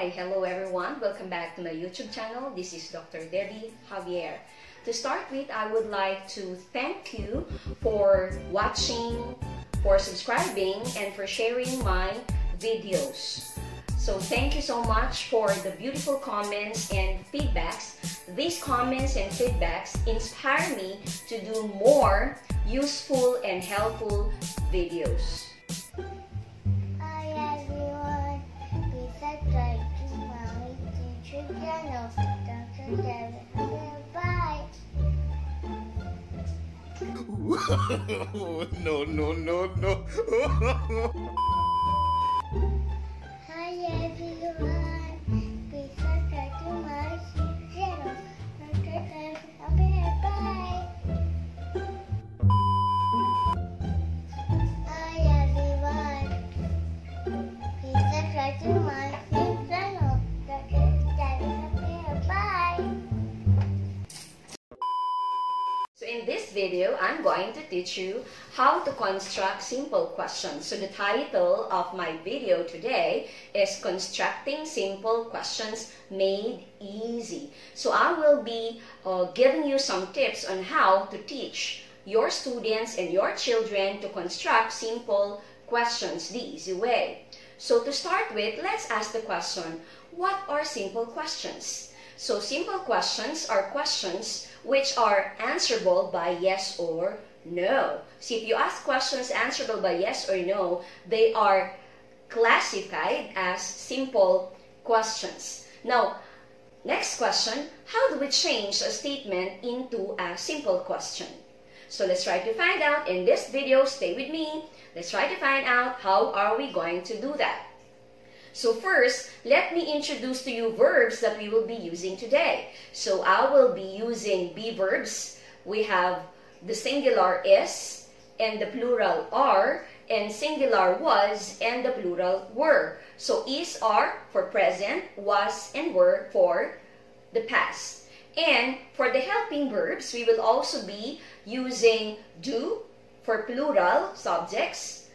hello everyone. Welcome back to my YouTube channel. This is Dr. Debbie Javier. To start with, I would like to thank you for watching, for subscribing, and for sharing my videos. So thank you so much for the beautiful comments and feedbacks. These comments and feedbacks inspire me to do more useful and helpful videos. Hi everyone, please subscribe to my YouTube channel, Dr. Debbie Javier. Bye! No. Hi everyone, please subscribe to my YouTube channel, Dr. Debbie Javier. Bye! Hi everyone, please subscribe to my YouTube channel, Dr. Debbie Javier. Bye! So in this video, I'm going to teach you how to construct simple questions. So the title of my video today is Constructing Simple Questions Made Easy. So I will be giving you some tips on how to teach your students and your children to construct simple questions the easy way. So to start with, let's ask the question, what are simple questions? So simple questions are questions which are answerable by yes or no. So if you ask questions answerable by yes or no, they are classified as simple questions. Now, next question, how do we change a statement into a simple question? So let's try to find out in this video. Stay with me. Let's try to find out how are we going to do that. So first, let me introduce to you verbs that we will be using today. So I will be using be verbs. We have the singular is and the plural are, and singular was and the plural were. So is, are for present, was and were for the past. And for the helping verbs, we will also be using do for plural subjects,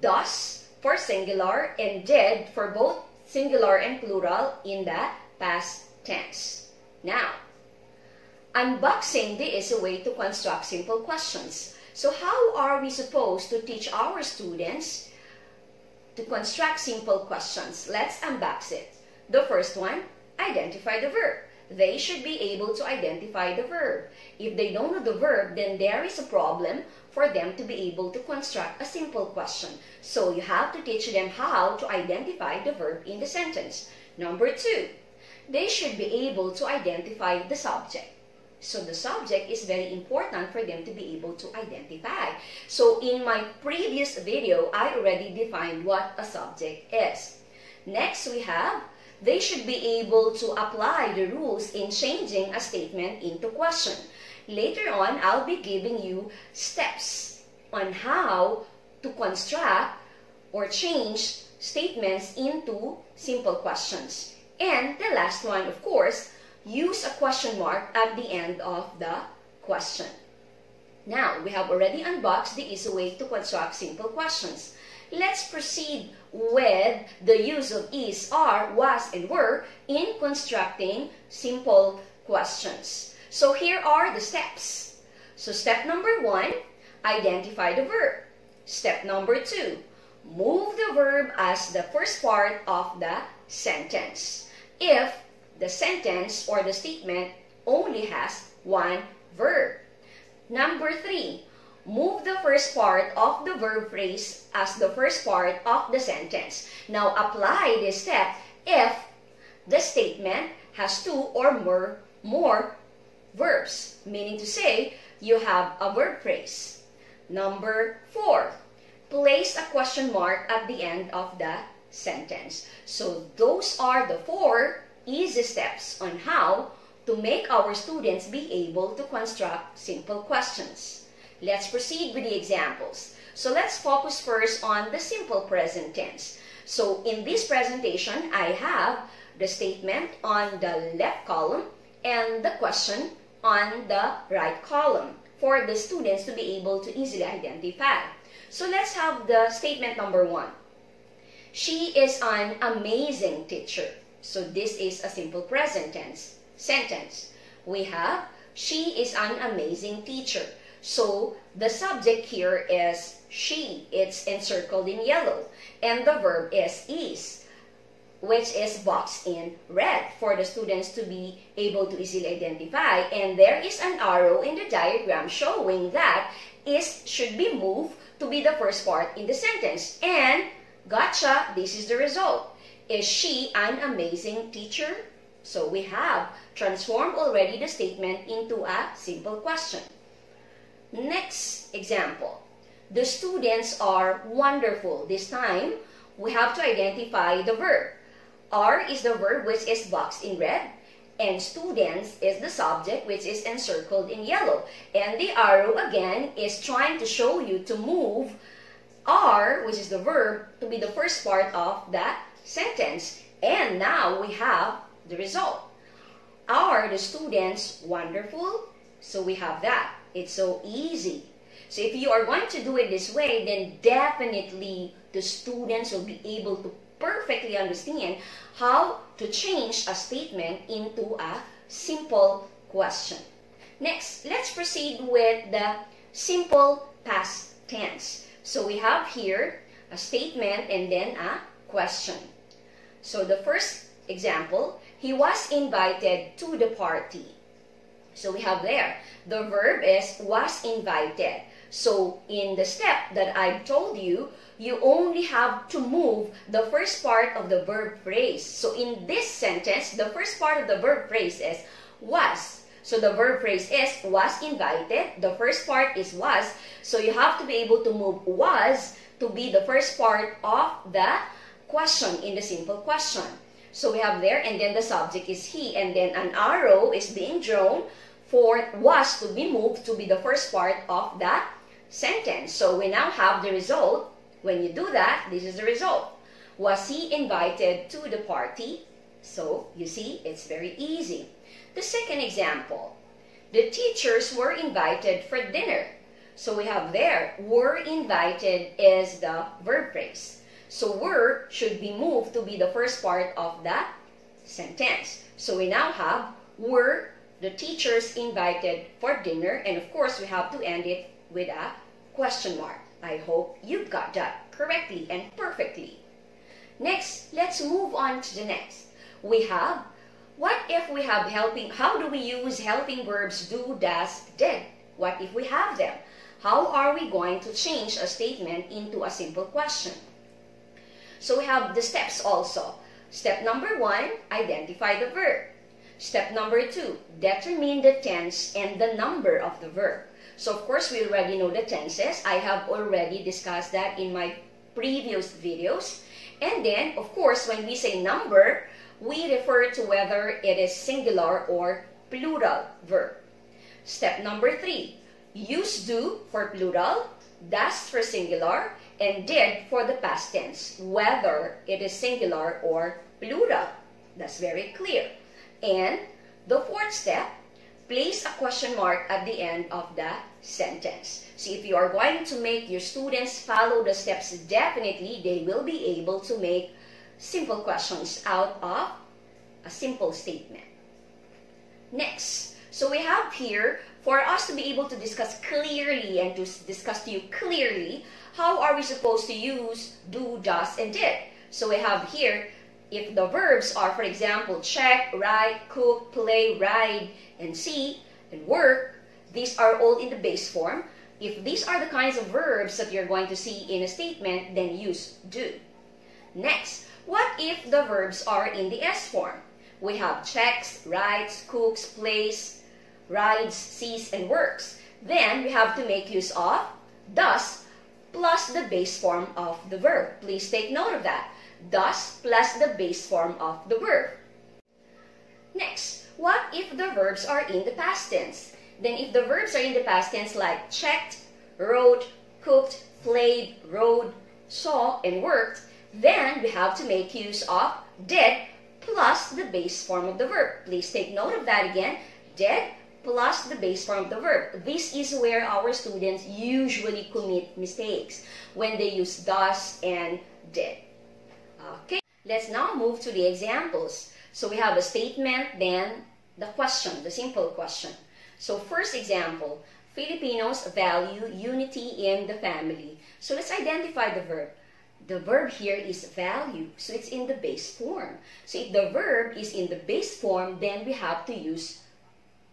does for singular, and did for both singular and plural in the past tense. Now, unboxing is a way to construct simple questions. So how are we supposed to teach our students to construct simple questions? Let's unbox it. The first one, identify the verb. They should be able to identify the verb. If they don't know the verb, then there is a problem for them to be able to construct a simple question. So you have to teach them how to identify the verb in the sentence. Number two, they should be able to identify the subject. So the subject is very important for them to be able to identify. So in my previous video, I already defined what a subject is. Next we have, they should be able to apply the rules in changing a statement into question. Later on, I'll be giving you steps on how to construct or change statements into simple questions. And the last one, of course, use a question mark at the end of the question. Now, we have already unboxed the easy way to construct simple questions. Let's proceed with the use of is, are, was, and were in constructing simple questions. So here are the steps. So step number one, identify the verb. Step number two, move the verb as the first part of the sentence. If the sentence or the statement only has one verb. Number three, move the first part of the verb phrase as the first part of the sentence. Now apply this step if the statement has two or more verbs, meaning to say you have a verb phrase. Number four, place a question mark at the end of the sentence. So those are the four easy steps on how to make our students be able to construct simple questions. Let's proceed with the examples. So let's focus first on the simple present tense. So in this presentation, I have the statement on the left column and the question on the right column for the students to be able to easily identify. So let's have the statement number one. She is an amazing teacher. So this is a simple present tense sentence. We have, she is an amazing teacher. So the subject here is she. It's encircled in yellow. And the verb is, which is boxed in red for the students to be able to easily identify. And there is an arrow in the diagram showing that is should be moved to be the first part in the sentence. And gotcha, this is the result. Is she an amazing teacher? So we have transformed already the statement into a simple question. Next example. The students are wonderful. This time, we have to identify the verb. Are is the verb which is boxed in red, and students is the subject which is encircled in yellow. And the arrow again is trying to show you to move are, which is the verb, to be the first part of that sentence. And now we have the result. Are the students wonderful? So we have that. It's so easy. So if you are going to do it this way, then definitely the students will be able to perfectly understand how to change a statement into a simple question. Next, let's proceed with the simple past tense. So we have here a statement and then a question. So the first example, he was invited to the party. So we have there, the verb is was invited. So in the step that I told you, you only have to move the first part of the verb phrase. So in this sentence, the first part of the verb phrase is was. So the verb phrase is was invited. The first part is was. So you have to be able to move was to be the first part of the question in the simple question. So we have there, and then the subject is he, and then an arrow is being drawn for was to be moved to be the first part of that sentence. So we now have the result. When you do that, this is the result. Was he invited to the party? So you see, it's very easy. The second example, the teachers were invited for dinner. So we have there, were invited is the verb phrase. So were should be moved to be the first part of that sentence. So we now have were the teachers invited for dinner, and of course we have to end it with a question mark. I hope you got that correctly and perfectly. Next, let's move on to the next. We have, what if we have helping, how do we use helping verbs do, does, did? What if we have them? How are we going to change a statement into a simple question? So we have the steps also. Step number 1, identify the verb. Step number 2, determine the tense and the number of the verb. So of course we already know the tenses. I have already discussed that in my previous videos. And then of course when we say number, we refer to whether it is singular or plural verb. Step number 3, use do for plural, does for singular, and did for the past tense, whether it is singular or plural. That's very clear. And the fourth step, place a question mark at the end of the sentence. So if you are going to make your students follow the steps, definitely they will be able to make simple questions out of a simple statement. Next, so we have here, for us to be able to discuss clearly and to discuss to you clearly, how are we supposed to use do, does, and did? So we have here, if the verbs are, for example, check, write, cook, play, ride, and see, and work, these are all in the base form. If these are the kinds of verbs that you're going to see in a statement, then use do. Next, what if the verbs are in the S form? We have checks, writes, cooks, plays, rides, sees, and works. Then we have to make use of does plus the base form of the verb. Please take note of that. Does plus the base form of the verb. Next, what if the verbs are in the past tense? Then if the verbs are in the past tense like checked, wrote, cooked, played, rode, saw, and worked, then we have to make use of did plus the base form of the verb. Please take note of that again. Did plus the base form of the verb. This is where our students usually commit mistakes, when they use does and did. Okay, let's now move to the examples. So we have a statement, then the question, the simple question. So first example, Filipinos value unity in the family. So let's identify the verb. The verb here is value, so it's in the base form. So if the verb is in the base form, then we have to use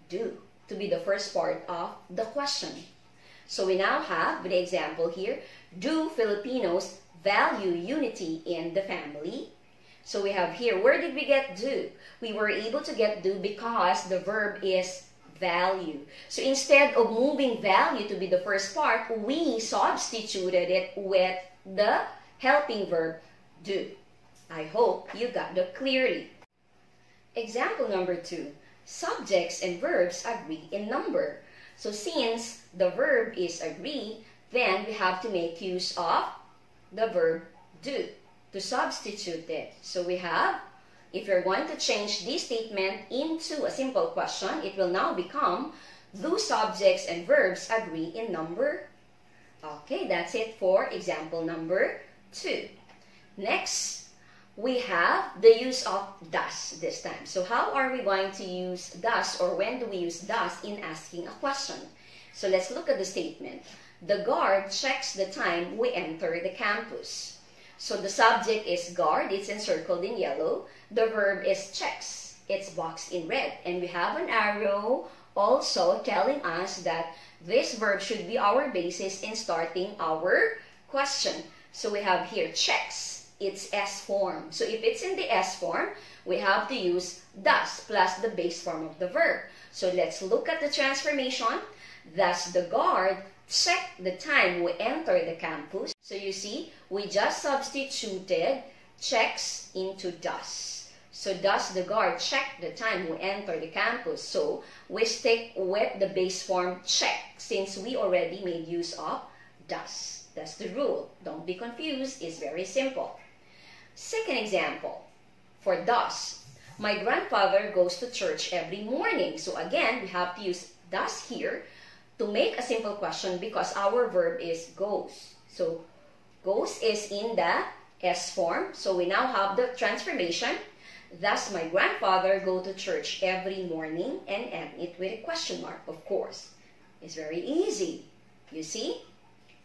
do to be the first part of the question. So we now have the example here, do Filipinos value unity in the family? So we have here, where did we get do? We were able to get do because the verb is value. So instead of moving value to be the first part, we substituted it with the helping verb do. I hope you got that clearly. Example number 2. Subjects and verbs agree in number. So since the verb is agree, then we have to make use of the verb do to substitute it. So we have, if you're going to change this statement into a simple question, it will now become, do subjects and verbs agree in number? Okay, that's it for example number 2. Next, we have the use of does this time. So how are we going to use does, or when do we use does in asking a question? So let's look at the statement. The guard checks the time we enter the campus. So the subject is guard, it's encircled in yellow. The verb is checks, it's boxed in red. And we have an arrow also telling us that this verb should be our basis in starting our question. So we have here checks, it's S form. So if it's in the S form, we have to use does plus the base form of the verb. So let's look at the transformation. Thus the guard checked the time we enter the campus. So you see, we just substituted checks into does. So does the guard check the time we enter the campus? So we stick with the base form check since we already made use of does. That's the rule. Don't be confused. It's very simple. Second example, for does. My grandfather goes to church every morning. So again, we have to use does here to make a simple question because our verb is goes. So goes is in the S form. So we now have the transformation. Thus, my grandfather go to church every morning, and end it with a question mark, of course. It's very easy. You see?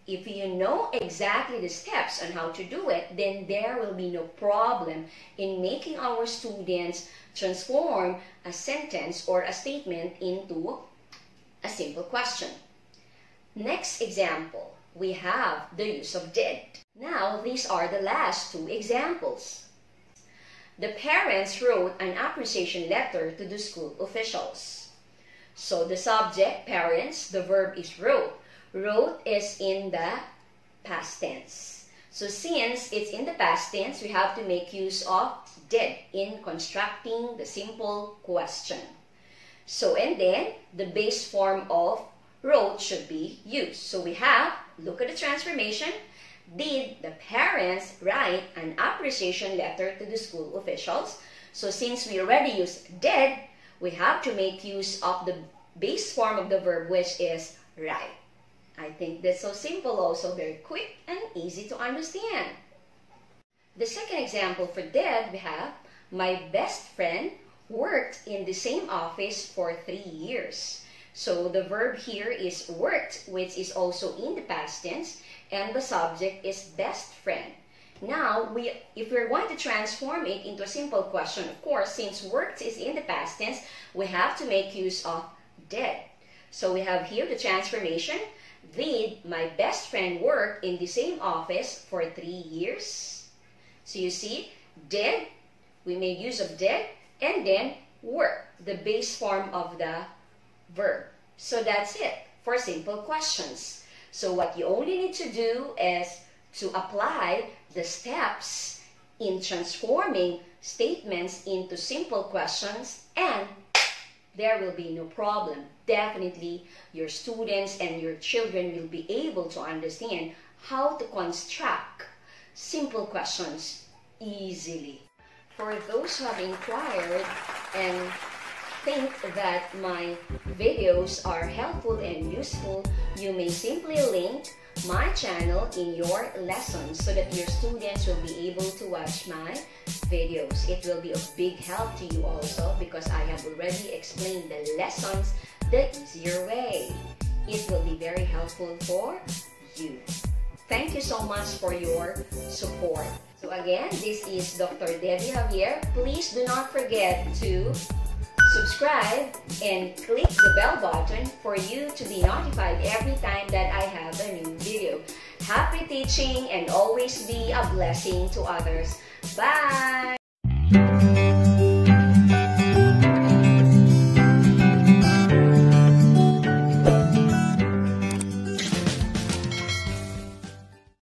If you know exactly the steps on how to do it, then there will be no problem in making our students transform a sentence or a statement into a simple question. Next example, we have the use of did. Now, these are the last 2 examples. The parents wrote an appreciation letter to the school officials. So the subject, parents, the verb is wrote. Wrote is in the past tense. So since it's in the past tense, we have to make use of did in constructing the simple question. So, and then the base form of wrote should be used. So we have, look at the transformation. Did the parents write an appreciation letter to the school officials? So since we already used did, we have to make use of the base form of the verb, which is write. I think that's so simple, also very quick and easy to understand. The second example for did, we have, my best friend worked in the same office for 3 years. So the verb here is worked, which is also in the past tense, and the subject is best friend. Now, if we're going to transform it into a simple question, of course, since worked is in the past tense, we have to make use of did. So we have here the transformation. Did my best friend work in the same office for 3 years? So you see, did, we made use of did, and then work, the base form of the verb. So that's it for simple questions. So what you only need to do is to apply the steps in transforming statements into simple questions, and there will be no problem. Definitely, your students and your children will be able to understand how to construct simple questions easily. For those who have inquired and think that my videos are helpful and useful, you may simply link my channel in your lessons so that your students will be able to watch my videos. It will be of big help to you also because I have already explained the lessons the easier way. It will be very helpful for you. Thank you so much for your support. So again, this is Dr. Debbie Javier. Please do not forget to subscribe and click the bell button for you to be notified every time that I have a new video. Happy teaching and always be a blessing to others. Bye!